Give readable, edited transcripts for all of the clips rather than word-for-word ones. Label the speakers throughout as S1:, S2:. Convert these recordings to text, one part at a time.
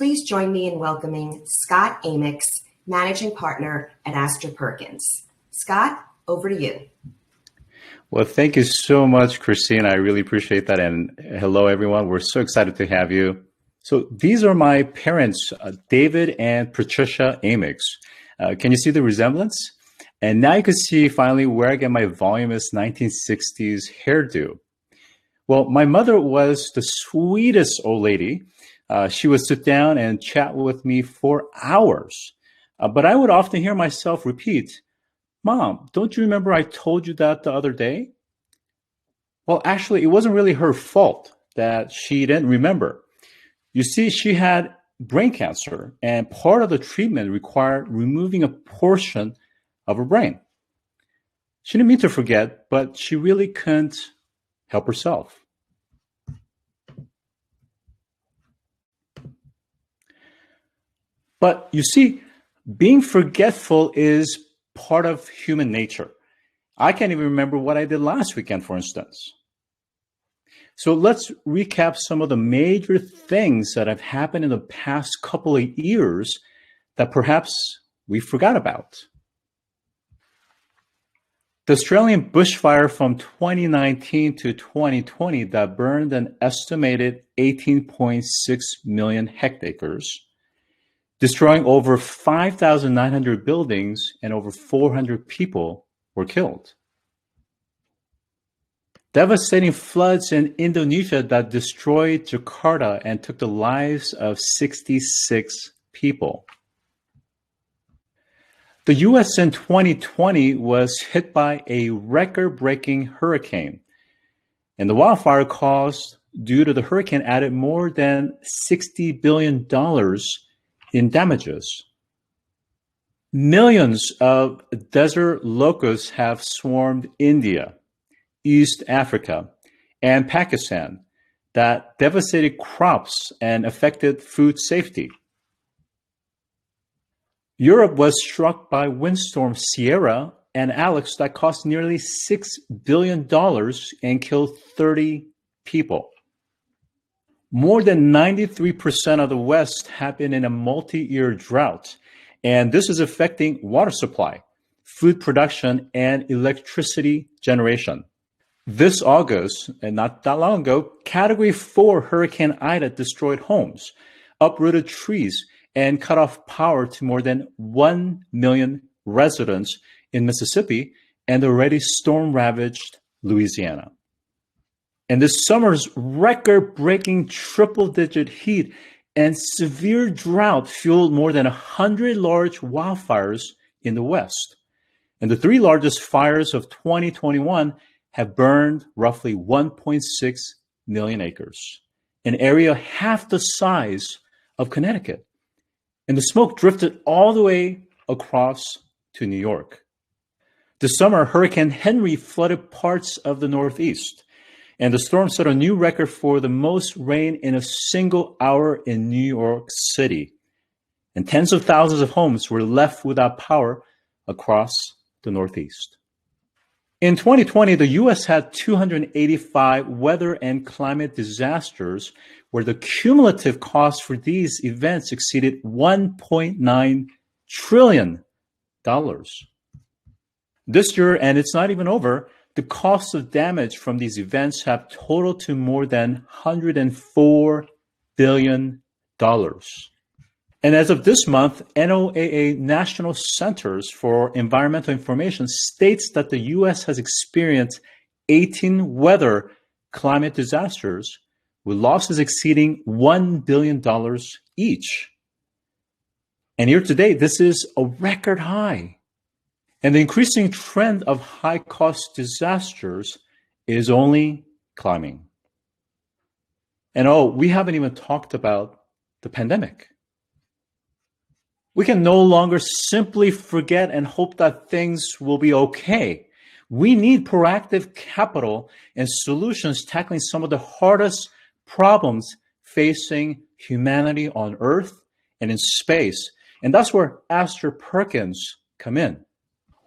S1: Please join me in welcoming Scott Amyx, Managing Partner at Astor Perkins. Scott, over to you.
S2: Well, thank you so much, Christine. I really appreciate that. And hello, everyone. We're so excited to have you. So these are my parents, David and Patricia Amyx. Can you see the resemblance? And now you can see finally where I get my voluminous 1960s hairdo. Well, my mother was the sweetest old lady. She would sit down and chat with me for hours. But I would often hear myself repeat, "Mom, don't you remember I told you that the other day?" Well, actually, it wasn't really her fault that she didn't remember. You see, she had brain cancer, and part of the treatment required removing a portion of her brain. She didn't mean to forget, but she really couldn't help herself. But you see, being forgetful is part of human nature. I can't even remember what I did last weekend, for instance. So let's recap some of the major things that have happened in the past couple of years that perhaps we forgot about. The Australian bushfire from 2019 to 2020 that burned an estimated 18.6 million hectares, destroying over 5,900 buildings and over 400 people were killed. Devastating floods in Indonesia that destroyed Jakarta and took the lives of 66 people. The US in 2020 was hit by a record-breaking hurricane, and the wildfire caused due to the hurricane added more than $60 billion in damages. Millions of desert locusts have swarmed India, East Africa, and Pakistan that devastated crops and affected food safety. Europe was struck by windstorm Sierra and Alex that cost nearly $6 billion and killed 30 people. More than 93% of the West have been in a multi-year drought, and this is affecting water supply, food production, and electricity generation. This August, and not that long ago, Category 4 Hurricane Ida destroyed homes, uprooted trees, and cut off power to more than 1 million residents in Mississippi and already storm-ravaged Louisiana. And this summer's record-breaking triple-digit heat and severe drought fueled more than 100 large wildfires in the West. And the three largest fires of 2021 have burned roughly 1.6 million acres, an area half the size of Connecticut. And the smoke drifted all the way across to New York. This summer, Hurricane Henry flooded parts of the Northeast, and the storm set a new record for the most rain in a single hour in New York City. And tens of thousands of homes were left without power across the Northeast. In 2020, the U.S. had 285 weather and climate disasters, where the cumulative cost for these events exceeded $1.9 trillion. This year, and it's not even over, the costs of damage from these events have totaled to more than $104 billion. And as of this month, NOAA National Centers for Environmental Information states that the U.S. has experienced 18 weather climate disasters with losses exceeding $1 billion each. And year to date, this is a record high. And the increasing trend of high-cost disasters is only climbing. And we haven't even talked about the pandemic. We can no longer simply forget and hope that things will be okay. We need proactive capital and solutions tackling some of the hardest problems facing humanity on Earth and in space. And that's where Astor Perkins come in.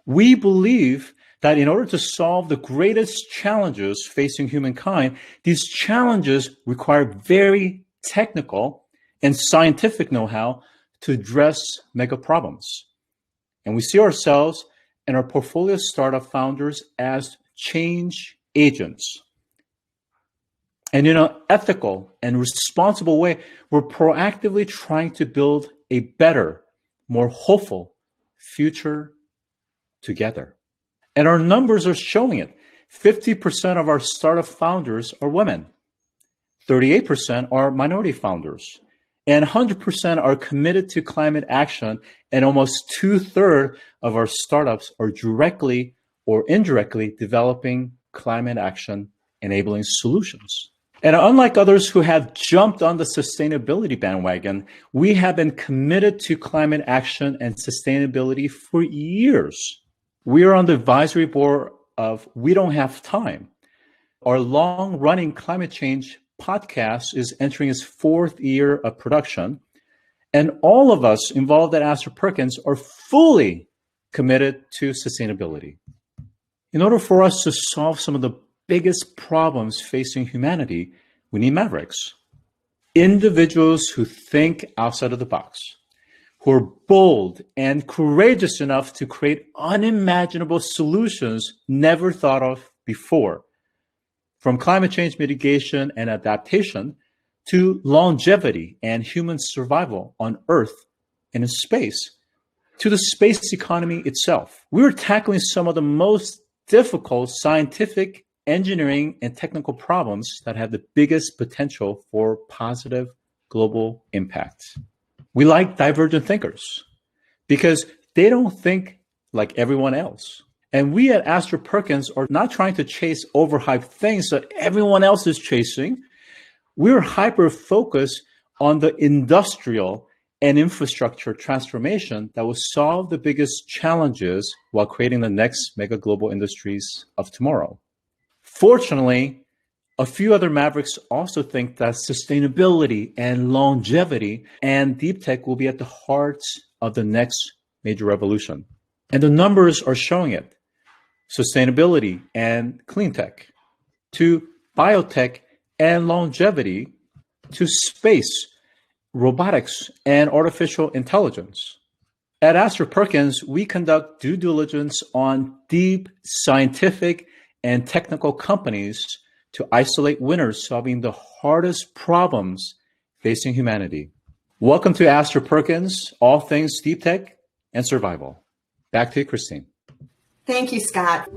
S2: We believe that in order to solve the greatest challenges facing humankind, these challenges require very technical and scientific know-how to address mega problems. And we see ourselves and our portfolio startup founders as change agents. And in an ethical and responsible way, we're proactively trying to build a better, more hopeful future together. And our numbers are showing it. 50% of our startup founders are women. 38% are minority founders. And 100% are committed to climate action. And almost 2/3 of our startups are directly or indirectly developing climate action enabling solutions. And unlike others who have jumped on the sustainability bandwagon, we have been committed to climate action and sustainability for years. We are on the advisory board of We Don't Have Time. Our long-running climate change podcast is entering its 4th year of production, and all of us involved at Astor Perkins are fully committed to sustainability. In order for us to solve some of the biggest problems facing humanity, we need mavericks. Individuals who think outside of the box, who are bold and courageous enough to create unimaginable solutions never thought of before. From climate change mitigation and adaptation to longevity and human survival on Earth and in space, to the space economy itself. We're tackling some of the most difficult scientific, engineering, and technical problems that have the biggest potential for positive global impact. We like divergent thinkers because they don't think like everyone else. And we at Astor Perkins are not trying to chase overhyped things that everyone else is chasing. We're hyper-focused on the industrial and infrastructure transformation that will solve the biggest challenges while creating the next mega global industries of tomorrow. Fortunately, a few other mavericks also think that sustainability and longevity and deep tech will be at the heart of the next major revolution. And the numbers are showing it. Sustainability and clean tech, to biotech and longevity, to space, robotics, and artificial intelligence. At Astor Perkins, we conduct due diligence on deep scientific and technical companies to isolate winners solving the hardest problems facing humanity. Welcome to Astor Perkins, all things deep tech and survival. Back to you, Christine.
S1: Thank you, Scott.